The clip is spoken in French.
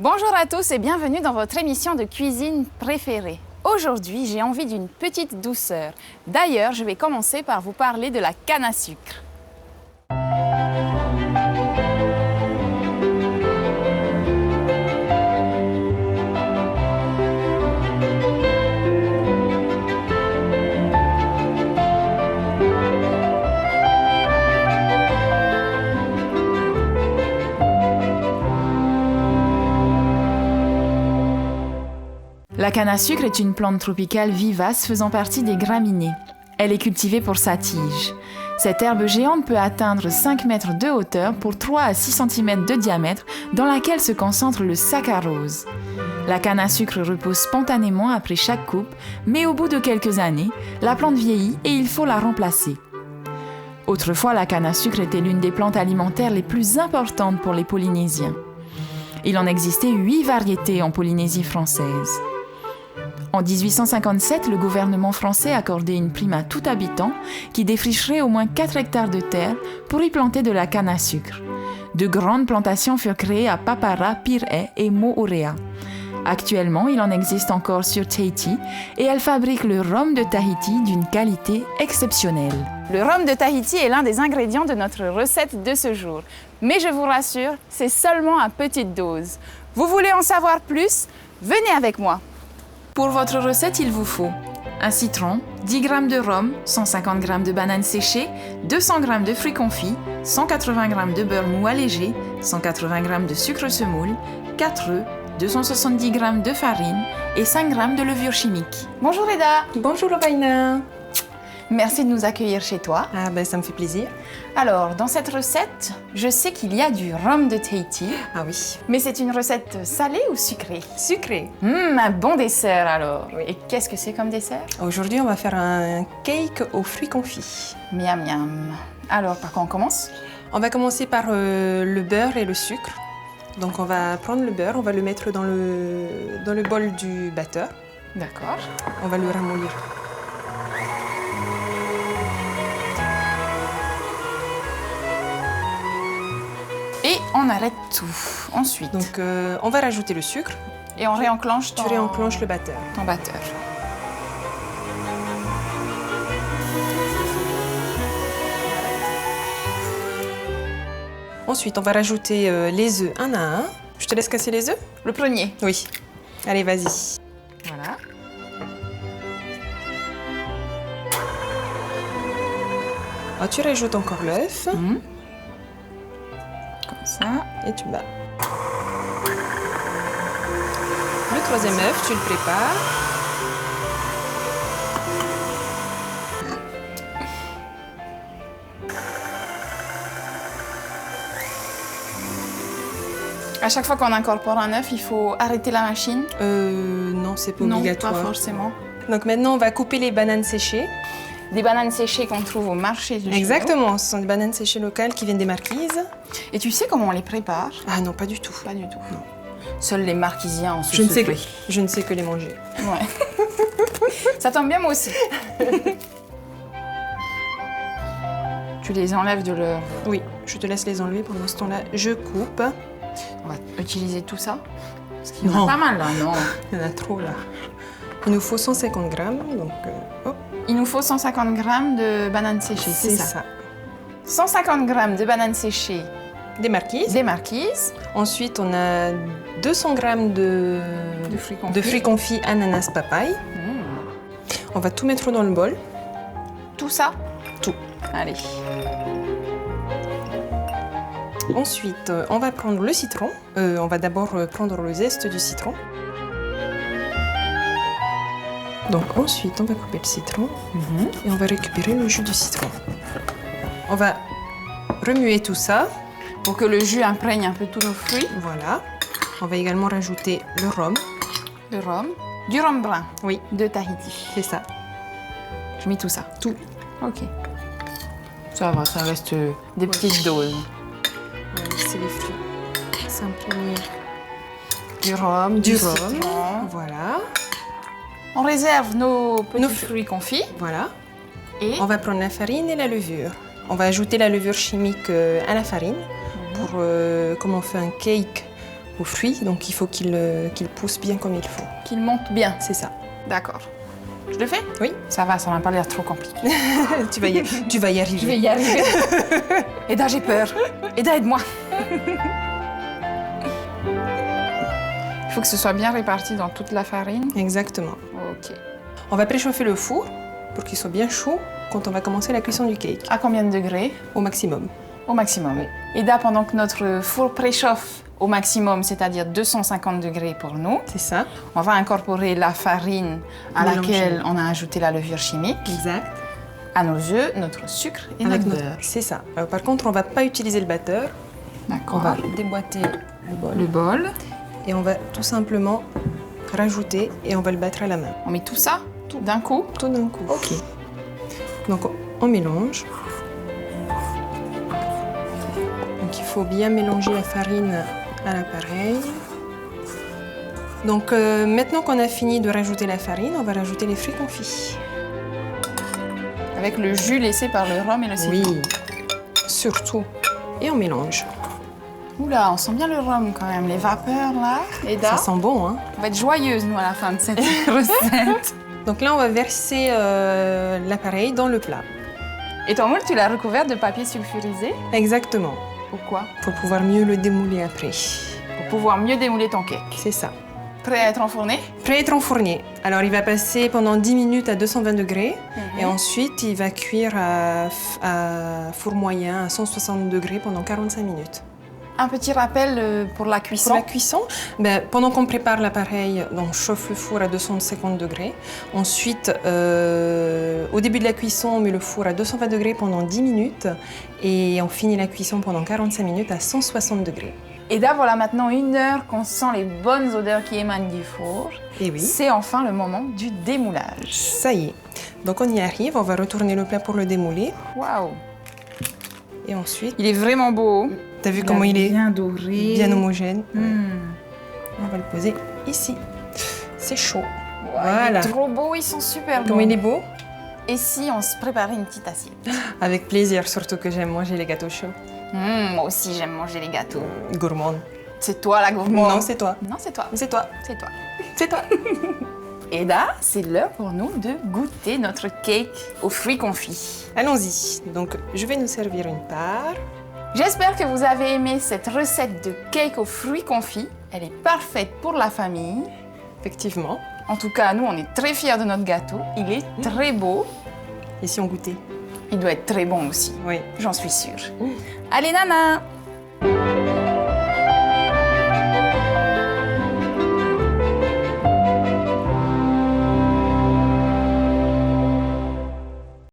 Bonjour à tous et bienvenue dans votre émission de cuisine préférée. Aujourd'hui, j'ai envie d'une petite douceur. D'ailleurs, je vais commencer par vous parler de la canne à sucre. La canne à sucre est une plante tropicale vivace faisant partie des graminées. Elle est cultivée pour sa tige. Cette herbe géante peut atteindre 5 mètres de hauteur pour 3 à 6 cm de diamètre dans laquelle se concentre le saccharose. La canne à sucre repose spontanément après chaque coupe, mais au bout de quelques années, la plante vieillit et il faut la remplacer. Autrefois, la canne à sucre était l'une des plantes alimentaires les plus importantes pour les Polynésiens. Il en existait 8 variétés en Polynésie française. En 1857, le gouvernement français accordait une prime à tout habitant qui défricherait au moins 4 hectares de terre pour y planter de la canne à sucre. De grandes plantations furent créées à Papara, Pirée et Moorea. Actuellement, il en existe encore sur Tahiti et elle fabrique le rhum de Tahiti d'une qualité exceptionnelle. Le rhum de Tahiti est l'un des ingrédients de notre recette de ce jour. Mais je vous rassure, c'est seulement à petite dose. Vous voulez en savoir plus? Venez avec moi. Pour votre recette, il vous faut un citron, 10 g de rhum, 150 g de bananes séchées, 200 g de fruits confits, 180 g de beurre mou allégé, 180 g de sucre semoule, 4 œufs, 270 g de farine et 5 g de levure chimique. Bonjour Eda. Bonjour Lovaina. Merci de nous accueillir chez toi. Ah ben ça me fait plaisir. Alors, dans cette recette, je sais qu'il y a du rhum de Tahiti. Ah oui. Mais c'est une recette salée ou sucrée? Sucré. Un bon dessert alors. Oui. Et qu'est-ce que c'est comme dessert? Aujourd'hui on va faire un cake aux fruits confits. Miam miam. Alors, par quoi on commence? On va commencer par le beurre et le sucre. Donc on va prendre le beurre, on va le mettre dans le bol du batteur. D'accord. On va le ramollir. Et on arrête tout. Ensuite. Donc on va rajouter le sucre. Et on réenclenche Tu réenclenches le batteur. ton batteur. Ensuite on va rajouter les œufs un à un. Je te laisse casser les œufs? Le premier. Oui. Allez vas-y. Voilà. Alors, tu rajoutes encore l'œuf. Comme ça. Et tu bats. Le troisième œuf, tu le prépares. À chaque fois qu'on incorpore un œuf, il faut arrêter la machine? Non, c'est pas obligatoire. Non, pas forcément. Donc maintenant, on va couper les bananes séchées. Des bananes séchées qu'on trouve au marché de chez Exactement, ce sont des bananes séchées locales qui viennent des marquises. nous. Et tu sais comment on les prépare? Ah non, pas du tout. Pas du tout. Non. Seuls les marquisiens en Je ne sais que les manger. Ouais. Ça tombe bien, moi aussi. Tu les enlèves de leur... Oui, je te laisse les enlever. Pendant ce temps-là, je coupe. On va utiliser tout ça? Parce qu'il y en Non. a pas mal, là, non? Il y en a trop, là. Il nous faut 150 grammes, donc hop. Il nous faut 150 g de bananes séchées, c'est ça? 150 g de bananes séchées, Des marquises. des marquises, Ensuite, on a 200 grammes de fruits confits ananas papaye. On va tout mettre dans le bol. Tout ça? Tout. Allez. Ensuite, on va prendre le citron. On va d'abord prendre le zeste du citron. Donc ensuite, on va couper le citron et on va récupérer le jus du citron. On va remuer tout ça. Pour que le jus imprègne un peu tous nos fruits. Voilà. On va également rajouter le rhum. Le rhum. Du rhum brun. Oui, De Tahiti. c'est ça. Je mets tout ça. Tout. Ok. Ça va, ça reste des petites doses. On va laisser les fruits s'imprégner. Du rhum, Du citron. rhum. Voilà. On réserve nos petits Nos fruits confits. Voilà. Et On va prendre la farine et la levure. On va ajouter la levure chimique à la farine. Pour, comme on fait un cake, aux fruits, donc il faut qu'il pousse bien comme il faut. Qu'il monte bien. C'est ça. D'accord. Je le fais? Oui. Ça va pas l'air trop compliqué. tu vas y arriver. Je vais y arriver. Eda, j'ai peur. Eda, aide-moi. Il faut que ce soit bien réparti dans toute la farine. Exactement. Ok. On va préchauffer le four pour qu'il soit bien chaud quand on va commencer la cuisson du cake. À combien de degrés? Au maximum. Au maximum. Eda, pendant que notre four préchauffe au maximum, c'est-à-dire 250 degrés pour nous, C'est ça. on va incorporer la farine à Mélanger. laquelle on a ajouté la levure chimique. Exact. À nos œufs, notre sucre et Avec notre notre- beurre. C'est ça. Par contre, on va pas utiliser le batteur. On D'accord. va déboîter le bol. Le bol. Et on va tout simplement rajouter et on va le battre à la main. On met tout ça d'un coup. Tout d'un coup. Ok. Donc on mélange. Donc il faut bien mélanger la farine à l'appareil. Donc maintenant qu'on a fini de rajouter la farine, on va rajouter les fruits confits. Avec le jus laissé par le rhum et le citron. Oui, surtout. Et on mélange. Oula, on sent bien le rhum quand même, les vapeurs là. Eda, Ça sent bon, hein? on va être joyeuse nous à la fin de cette recette. Donc là, on va verser l'appareil dans le plat. Et ton moule, tu l'as recouvert de papier sulfurisé. Exactement. Pourquoi? Pour pouvoir mieux le démouler après. Pour pouvoir mieux démouler ton cake. C'est ça. Prêt à être enfourné? Prêt à être enfourné. Alors, il va passer pendant 10 minutes à 220 degrés. Et ensuite, il va cuire à four moyen à 160 degrés pendant 45 minutes. Un petit rappel pour la cuisson. Pour la cuisson, pendant qu'on prépare l'appareil, on chauffe le four à 250 degrés. Ensuite, au début de la cuisson, on met le four à 220 degrés pendant 10 minutes. Et on finit la cuisson pendant 45 minutes à 160 degrés. Eda, voilà maintenant 1 heure qu'on sent les bonnes odeurs qui émanent du four. Et oui. C'est enfin le moment du démoulage. Ça y est. Donc on y arrive, on va retourner le plat pour le démouler. Waouh! Et ensuite, Il est vraiment beau. t'as vu comment il est bien doré. bien homogène. Hmm. On va le poser ici. C'est chaud. Ouais, Voilà. Il est trop beau, ils sont super beaux. Comment il est beau? Et si on se préparait une petite assiette? Avec plaisir, surtout que j'aime manger les gâteaux chauds. Moi aussi, j'aime manger les gâteaux. Gourmande. C'est toi la gourmande? Non, c'est toi. Non, c'est toi. C'est toi. C'est toi. C'est toi. Eda, c'est l'heure pour nous de goûter notre cake aux fruits confits. Allons-y. Donc, je vais nous servir une part. J'espère que vous avez aimé cette recette de cake aux fruits confits. Elle est parfaite pour la famille. Effectivement. En tout cas, nous, on est très fiers de notre gâteau. Il est très beau. Et si on goûtait? Il doit être très bon aussi. Oui. J'en suis sûre. Allez, Nana!